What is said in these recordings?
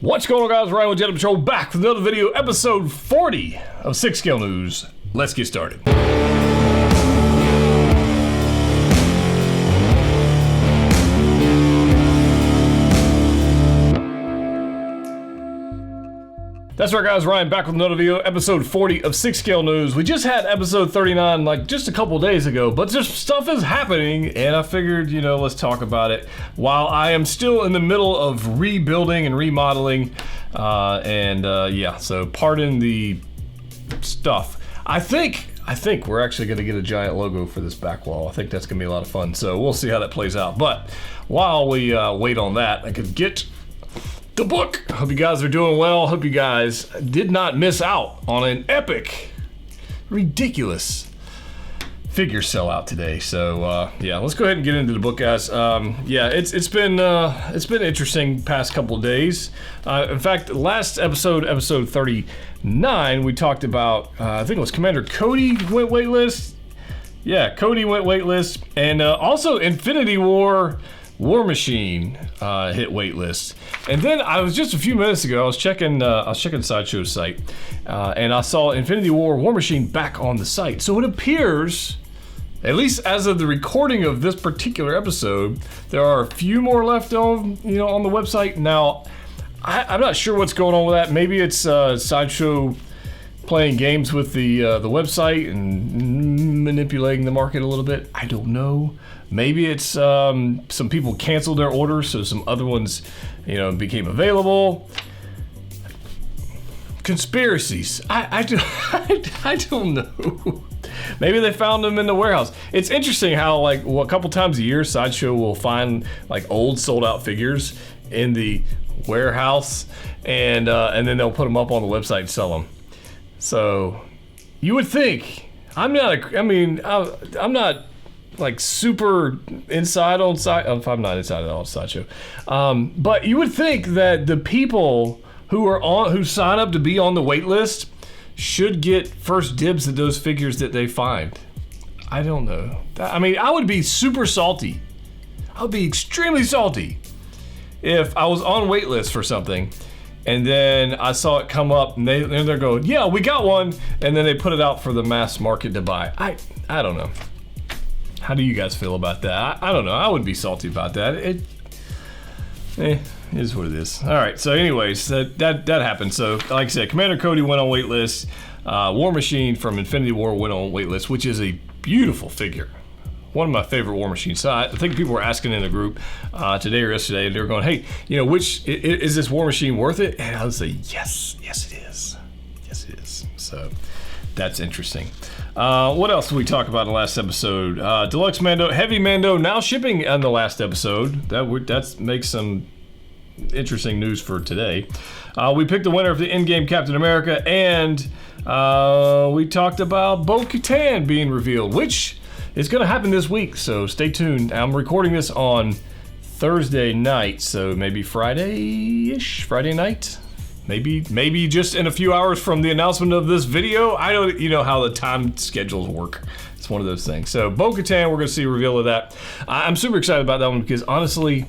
What's going on, guys? Ryan with Jedha Patrol back with another video, episode 40 of 6 Scale News. Let's get started. That's right, guys. Ryan back with another video, episode 40 of 6 Scale News. We just had episode 39 like just a couple days ago, but just stuff is happening, and I figured, let's talk about it while I am still in the middle of rebuilding and remodeling. So pardon the stuff. I think we're actually going to get a giant logo for this back wall. I think that's going to be a lot of fun, so we'll see how that plays out. But while we wait on that, I could get the book. Hope you guys are doing well. Hope you guys did not miss out on an epic, ridiculous figure sellout today. So let's go ahead and get into the book, guys. It's been interesting past couple of days. In fact, last episode 39, we talked about I think it was Commander Cody went waitlist. Yeah, Cody went waitlist, and also Infinity War Machine hit waitlist. And then I was just a few minutes ago, I was checking Sideshow's site, and I saw Infinity War Machine back on the site. So it appears, at least as of the recording of this particular episode, there are a few more left on on the website. Now, I'm not sure what's going on with that. Maybe it's Sideshow playing games with the website and manipulating the market a little bit. I don't know. Maybe it's some people canceled their orders, so some other ones, became available. Conspiracies. I don't know. Maybe they found them in the warehouse. It's interesting how a couple times a year Sideshow will find old sold out figures in the warehouse, and then they'll put them up on the website and sell them. So you would think I'm not super inside on side. I'm not inside at all Sideshow, but you would think that the people who sign up to be on the wait list should get first dibs at those figures that they find. I don't know. I would be super salty. I would be extremely salty if I was on wait list for something, and then I saw it come up, and they're going, yeah, we got one, and then they put it out for the mass market to buy. I don't know. How do you guys feel about that? I don't know. I wouldn't be salty about that. It is what it is. All right. So, anyways, that happened. So, like I said, Commander Cody went on waitlist. War Machine from Infinity War went on waitlist, which is a beautiful figure. One of my favorite War Machines. So I think people were asking in the group today or yesterday, and they were going, "Hey, which is this War Machine worth it?" And I would say, "Yes, it is. Yes, it is." So that's interesting. What else did we talk about in the last episode? Deluxe Mando, Heavy Mando, now shipping on the last episode. That makes some interesting news for today. We picked the winner of the in-game Captain America, and we talked about Bo-Katan being revealed, which is going to happen this week, so stay tuned. I'm recording this on Thursday night, so maybe Friday-ish, Friday night? Maybe just in a few hours from the announcement of this video. I don't, how the time schedules work. It's one of those things. So Bo-Katan, we're going to see a reveal of that. I'm super excited about that one because honestly,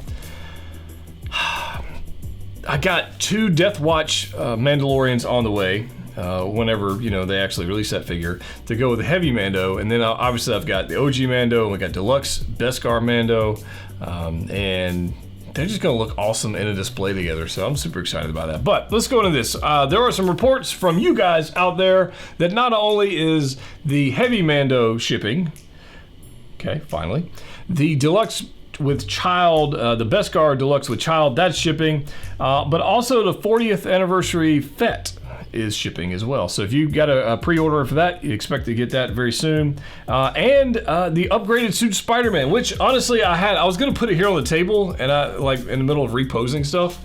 I got 2 Death Watch Mandalorians on the way. Whenever they actually release that figure, to go with the Heavy Mando, and then obviously I've got the OG Mando, and we got Deluxe Beskar Mando, and they're just gonna look awesome in a display together. So I'm super excited about that. But let's go into this. There are some reports from you guys out there that not only is the Heavy Mando shipping, okay, finally, the Deluxe with Child, the Beskar Deluxe with Child, that's shipping, but also the 40th anniversary Fett is shipping as well. So if you got a pre-order for that, you expect to get that very soon. And the upgraded suit Spider-Man, which honestly I was gonna put it here on the table, and I in the middle of reposing stuff,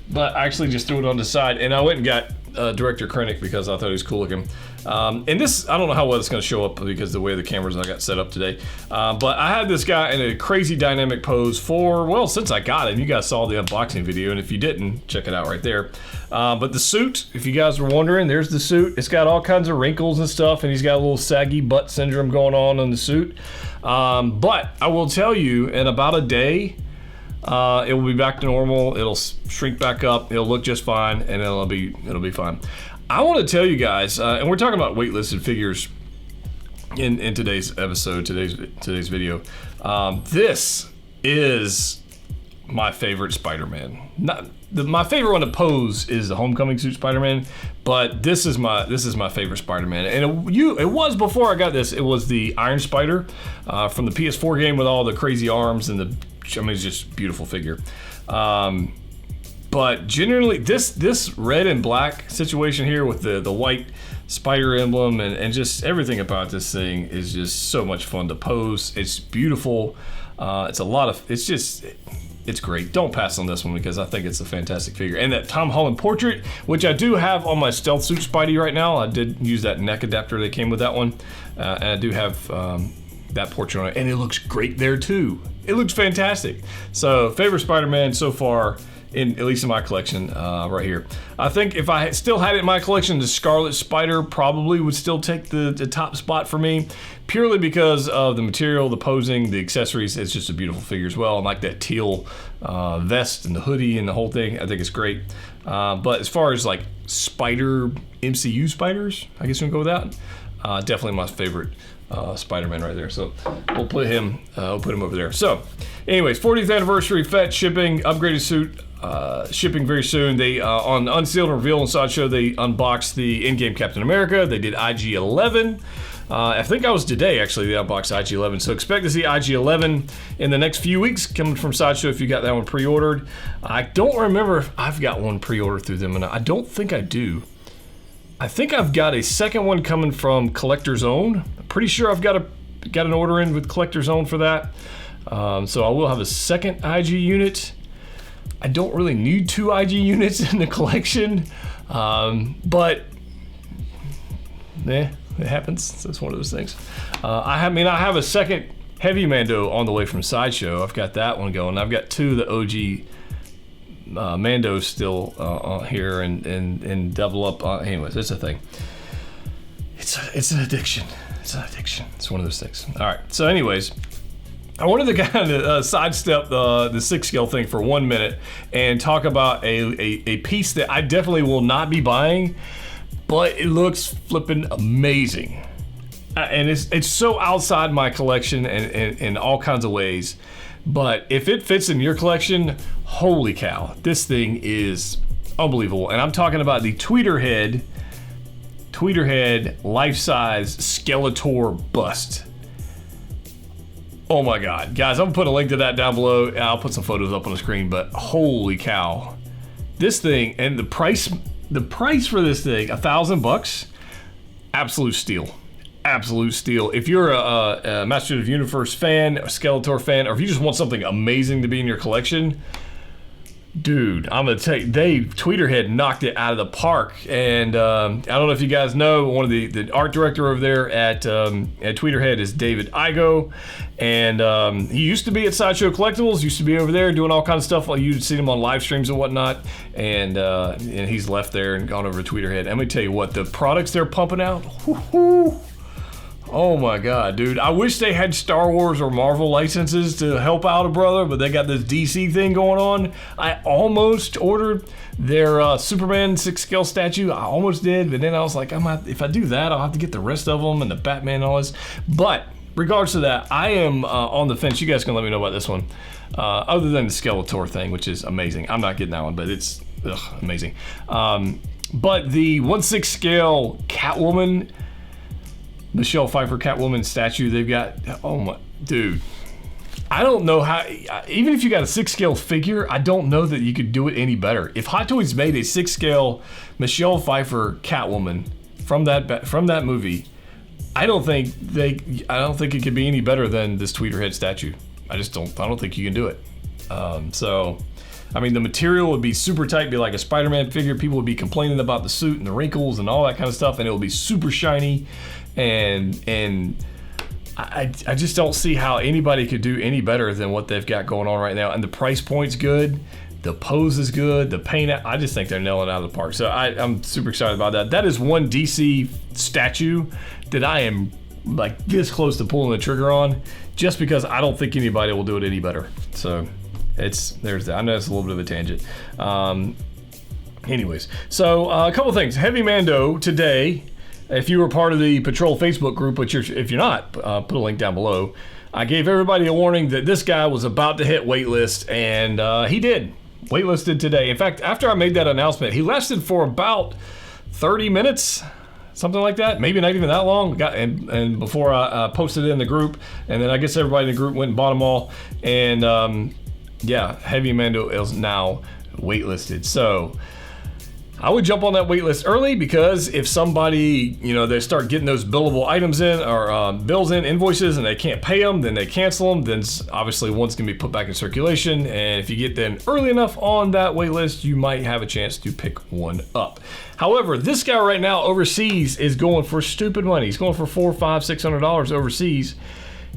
but I actually just threw it on the side, and I went and got Director Krennic because I thought he was cool looking. And this, I don't know how well it's going to show up because the way the cameras I got set up today. But I had this guy in a crazy dynamic pose since I got him. You guys saw the unboxing video, and if you didn't, check it out right there. But the suit, if you guys were wondering, there's the suit. It's got all kinds of wrinkles and stuff, and he's got a little saggy butt syndrome going on in the suit. But I will tell you, in about a day, it will be back to normal. It'll shrink back up. It'll look just fine, and it'll be fine. I want to tell you guys, and we're talking about waitlisted figures in today's episode, today's video. This is my favorite Spider-Man. My favorite one to pose is the Homecoming suit Spider-Man, but this is my favorite Spider-Man. And it was before I got this. It was the Iron Spider from the PS4 game with all the crazy arms and it's just a beautiful figure. But generally, this red and black situation here with the white spider emblem and just everything about this thing is just so much fun to pose. It's beautiful. It's great. Don't pass on this one because I think it's a fantastic figure. And that Tom Holland portrait, which I do have on my Stealth Suit Spidey right now. I did use that neck adapter that came with that one. And I do have that portrait on it. And it looks great there too. It looks fantastic. So, favorite Spider-Man so far, at least in my collection, right here. I think if I still had it in my collection, the Scarlet Spider probably would still take the top spot for me, purely because of the material, the posing, the accessories. It's just a beautiful figure as well. I like that teal vest and the hoodie and the whole thing. I think it's great. But as far as like MCU spiders, I guess we can go with that. Definitely my favorite Spider-Man right there. So we'll put him over there. So anyways, 40th anniversary fetch shipping, upgraded suit. Shipping very soon. They on Unsealed and Reveal and Sideshow, they unboxed the in-game Captain America. They did IG-11. I think that was today, actually, they unboxed IG-11. So expect to see IG-11 in the next few weeks coming from Sideshow if you got that one pre-ordered. I don't remember if I've got one pre-ordered through them, and I don't think I do. I think I've got a second one coming from Collector's Own. I'm pretty sure I've got an order in with Collector's Own for that. So I will have a second IG unit. I don't really need 2 IG units in the collection, but it happens. It's one of those things. I have a second Heavy Mando on the way from Sideshow. I've got that one going. I've got 2 of the OG Mandos still here and double up. Anyways, it's a thing. It's an addiction. It's an addiction. It's one of those things. All right. So, anyways. I wanted to kind of sidestep the 6 scale thing for 1 minute and talk about a piece that I definitely will not be buying, but it looks flippin' amazing. And it's so outside my collection and in all kinds of ways, but if it fits in your collection, holy cow, this thing is unbelievable. And I'm talking about the Tweeterhead life-size Skeletor bust. Oh my God, guys, I'm gonna put a link to that down below. I'll put some photos up on the screen, but holy cow. This thing, and the price for this thing, $1,000, absolute steal. Absolute steal. If you're a Masters of the Universe fan, a Skeletor fan, or if you just want something amazing to be in your collection, dude, I'm gonna tell you, Tweeterhead knocked it out of the park. And I don't know if you guys know, one of the art director over there at Tweeterhead is David Igo, and he used to be at Sideshow Collectibles. Used to be over there doing all kinds of stuff. Like you'd see him on live streams and whatnot. And he's left there and gone over to Tweeterhead. And let me tell you what, the products they're pumping out. Whoo-hoo. Oh my God, dude. I wish they had Star Wars or Marvel licenses to help out a brother, but they got this DC thing going on. I almost ordered their Superman 6 scale statue. I almost did, but then I was like, if I do that, I'll have to get the rest of them and the Batman and all this. But regards to that, I am on the fence. You guys can let me know about this one. Other than the Skeletor thing, which is amazing. I'm not getting that one, but it's amazing. But the 1/6 scale Catwoman, Michelle Pfeiffer Catwoman statue they've got, oh my, dude. I don't know how, even if you got a 6 scale figure, I don't know that you could do it any better. If Hot Toys made a 6 scale Michelle Pfeiffer Catwoman from that movie, I don't think it could be any better than this Tweeterhead statue. I don't think you can do it. So, I mean, the material would be super tight, be like a Spider-Man figure. People would be complaining about the suit and the wrinkles and all that kind of stuff, and it would be super shiny. And I just don't see how anybody could do any better than what they've got going on right now. And the price point's good, the pose is good, the paint, I just think they're nailing it out of the park. So I'm super excited about that. That is one DC statue that I am like this close to pulling the trigger on, just because I don't think anybody will do it any better. So there's that. I know it's a little bit of a tangent. Anyways, so a couple things. Heavy Mando today. If you were part of the Patrol Facebook group, which if you're not, put a link down below. I gave everybody a warning that this guy was about to hit waitlist, and he did. Waitlisted today. In fact, after I made that announcement, he lasted for about 30 minutes, something like that. Maybe not even that long. And before I posted it in the group, and then I guess everybody in the group went and bought them all. And yeah, Heavy Mando is now waitlisted. So I would jump on that wait list early, because if somebody, they start getting those billable items in, or bills in, invoices, and they can't pay them, then they cancel them, then obviously one's going to be put back in circulation. And if you get them early enough on that wait list, you might have a chance to pick one up. However, this guy right now overseas is going for stupid money. He's going for $400, $500, $600 overseas.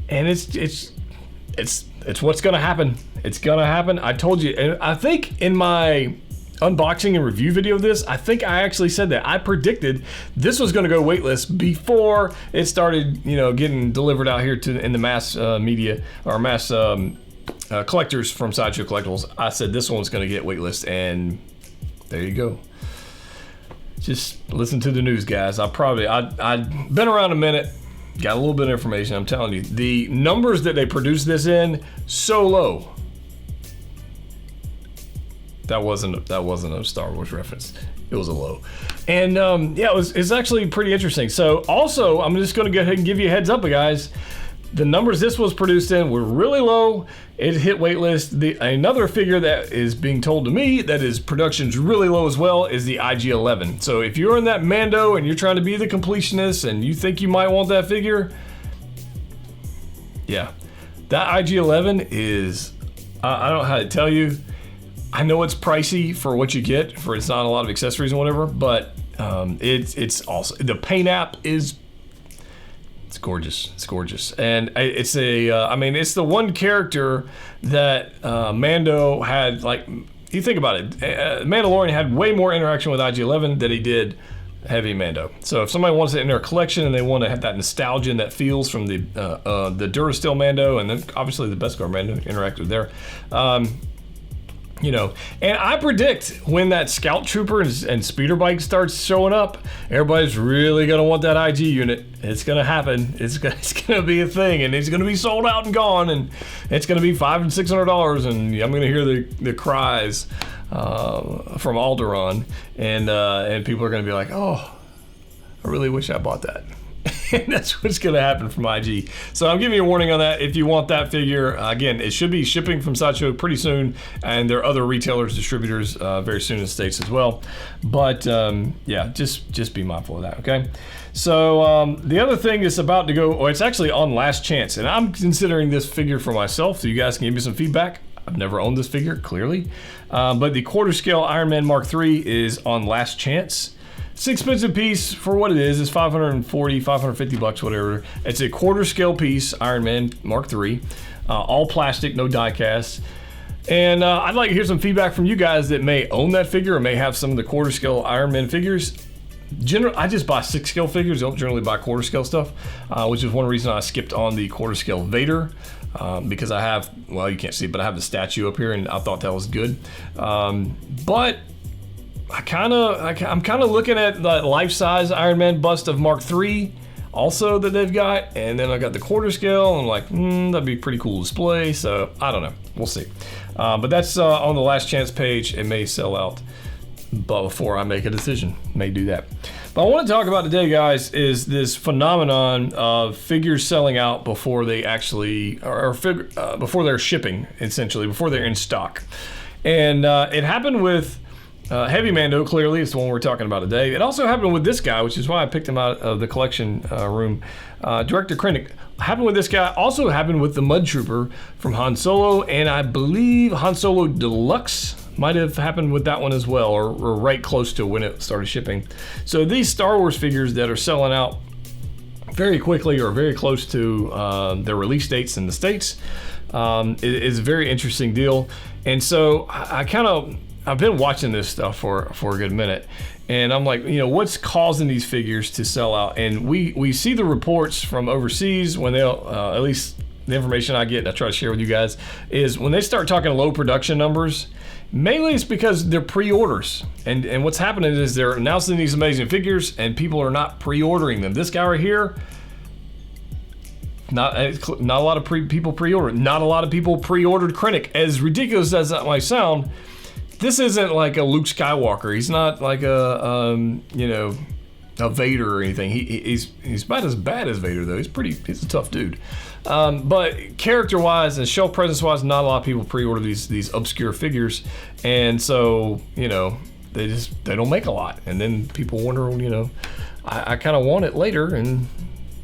And it's what's going to happen. It's going to happen. I told you, and I think in my unboxing and review video of this, I think I actually said that I predicted this was going to go waitlist before it started, getting delivered out here in the mass media, or mass collectors from Sideshow Collectibles. I said this one's going to get waitlist, and there you go. Just listen to the news, guys. I'd been around a minute, got a little bit of information. I'm telling you, the numbers that they produced this in, so low. That wasn't a Star Wars reference. It was a low. And yeah, it's actually pretty interesting. So also, I'm just going to go ahead and give you a heads up, guys. The numbers this was produced in were really low. It hit waitlist. Another figure that is being told to me that is production's really low as well is the IG-11. So if you're in that Mando and you're trying to be the completionist and you think you might want that figure, yeah, that IG-11 is, I don't know how to tell you. I know it's pricey for what you get, for it's not a lot of accessories and whatever, but it's also, the paint app is, it's gorgeous. It's gorgeous. And it's it's the one character that Mando had, like, you think about it, Mandalorian had way more interaction with IG-11 than he did Heavy Mando. So if somebody wants it in their collection and they want to have that nostalgia and that feels from the Durasteel Mando, and then obviously the Beskar Mando interacted there, and I predict when that Scout Trooper and Speeder Bike starts showing up, everybody's really going to want that IG unit. It's going to happen. It's going to be a thing, and it's going to be sold out and gone, and it's going to be $500 and $600, and I'm going to hear the cries from Alderaan, and people are going to be like, oh, I really wish I bought that. And that's what's going to happen from IG. So I'm giving you a warning on that. If you want that figure, again, it should be shipping from Sideshow pretty soon, and there are other retailers, distributors very soon in the States as well. But yeah, just be mindful of that, okay? So the other thing is about to go, it's actually on last chance, and I'm considering this figure for myself, so you guys can give me some feedback. I've never owned this figure, clearly. But the quarter scale Iron Man Mark III is on last chance. It's an expensive piece for what it is. It's $540, $550, whatever. It's a quarter scale piece, Iron Man Mark III, all plastic, no die cast. And I'd like to hear some feedback from you guys that may own that figure or may have some of the quarter scale Iron Man figures. I just buy 6 scale figures. I don't generally buy quarter scale stuff, which is one reason I skipped on the quarter scale Vader, because I have, well, you can't see it, but I have the statue up here, and I thought that was good. But I'm kind of looking at the life-size Iron Man bust of Mark III also that they've got, and then I got the quarter scale, and I'm like, that'd be a pretty cool display. So I don't know, we'll see. But that's on the last chance page. It may sell out, but before I make a decision, may do that. But I want to talk about today, guys, is this phenomenon of figures selling out before they actually, before they're shipping, essentially, before they're in stock. And it happened with Heavy Mando, clearly, it's the one we're talking about today. It also happened with this guy, which is why I picked him out of the collection room. Director Krennic. Happened with this guy. Also happened with the Mud Trooper from Han Solo, and I believe Han Solo Deluxe might have happened with that one as well, or right close to when it started shipping. So these Star Wars figures that are selling out very quickly or very close to their release dates in the States is a very interesting deal. And so I've been watching this stuff for a good minute, and I'm like, what's causing these figures to sell out? And we see the reports from overseas when they'll, at least the information I get and I try to share with you guys is when they start talking low production numbers, mainly it's because they're pre-orders. And what's happening is they're announcing these amazing figures and people are not pre-ordering them. This guy right here, not a lot of people pre-ordered. Not a lot of people pre-ordered Krennic. As ridiculous as that might sound, this isn't like a Luke Skywalker. He's not like a Vader or anything. He's about as bad as Vader though. He's a tough dude. But character-wise and shelf presence-wise, not a lot of people pre-order these obscure figures, and so they don't make a lot, and then people wonder, I kind of want it later, and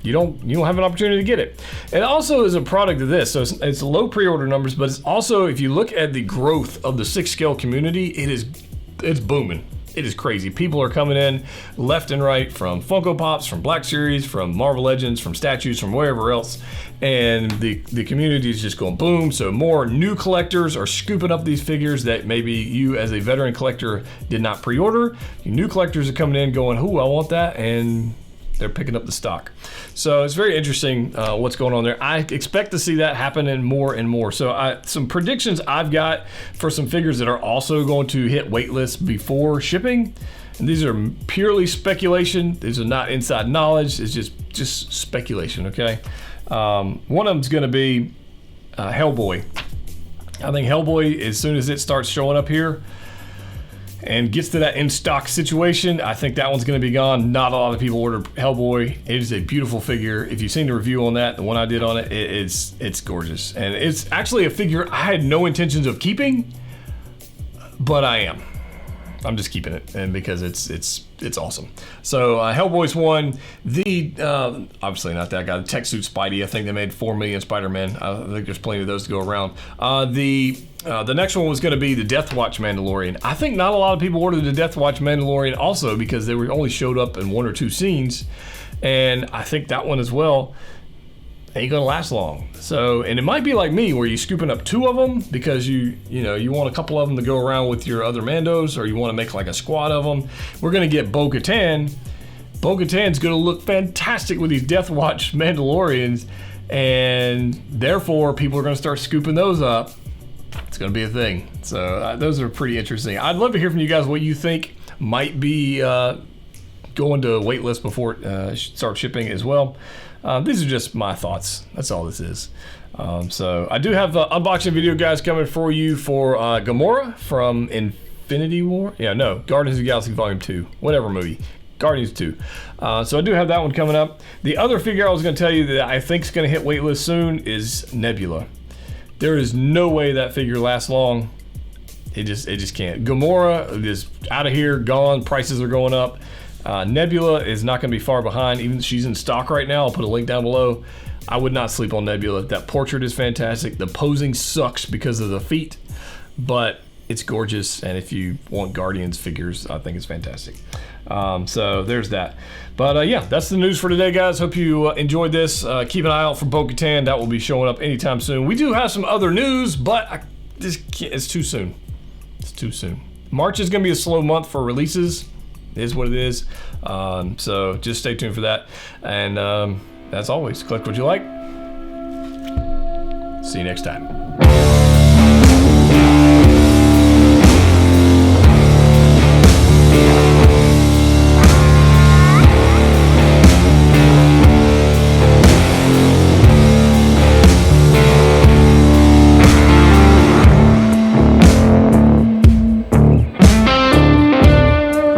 you don't have an opportunity to get it. It also is a product of this, so it's low pre-order numbers, but it's also, if you look at the growth of the 6 scale community, it's booming. It is crazy. People are coming in left and right from Funko Pops, from Black Series, from Marvel Legends, from statues, from wherever else. And the community is just going boom. So more new collectors are scooping up these figures that maybe you as a veteran collector did not pre-order. New collectors are coming in going, "Ooh, I want that," and they're picking up the stock. So it's very interesting what's going on there. I expect to see that happen and more. So some predictions I've got for some figures that are also going to hit waitlist before shipping. And these are purely speculation. These are not inside knowledge. It's just speculation, okay? One of them's gonna be Hellboy. I think Hellboy, as soon as it starts showing up here, and gets to that in-stock situation, I think that one's going to be gone. Not a lot of people ordered Hellboy. It is a beautiful figure. If you've seen the review on that, the one I did on it, it's gorgeous. And it's actually a figure I had no intentions of keeping, but I am. I'm just keeping it, and because it's awesome. So Hellboy's one. The obviously not that guy. The Tech Suit Spidey. I think they made 4 million Spider-Man. I think there's plenty of those to go around. The next one was going to be the Death Watch Mandalorian. I think not a lot of people ordered the Death Watch Mandalorian also because they were only showed up in 1 or 2 scenes, and I think that one as well ain't gonna last long. So, and it might be like me where you're scooping up 2 of them because you want a couple of them to go around with your other Mandos, or you want to make like a squad of them. We're gonna get Bo-Katan. Bo-Katan's gonna look fantastic with these Death Watch Mandalorians, and therefore people are gonna start scooping those up. It's gonna be a thing. So those are pretty interesting. I'd love to hear from you guys what you think might be going to waitlist before it starts shipping as well. These are just my thoughts. That's all this is. So I do have unboxing video guys coming for you for Gamora from Infinity War. Guardians of the Galaxy Volume 2, whatever movie. Guardians 2. So I do have that one coming up. The other figure I was going to tell you that I think is going to hit waitlist soon is Nebula. There is no way that figure lasts long. It just can't. Gamora is out of here, gone. Prices are going up. Nebula is not going to be far behind. Even she's in stock right now. I'll put a link down below. I would not sleep on Nebula. That portrait is fantastic. The posing sucks because of the feet, but it's gorgeous. And if you want Guardians figures, I think it's fantastic. So there's that. But yeah, that's the news for today, guys. Hope you enjoyed this. Keep an eye out for Bo-Katan. That will be showing up anytime soon. We do have some other news, but it's too soon. It's too soon. March is going to be a slow month for releases. It is what it is. So just stay tuned for that. And as always, collect what you like. See you next time.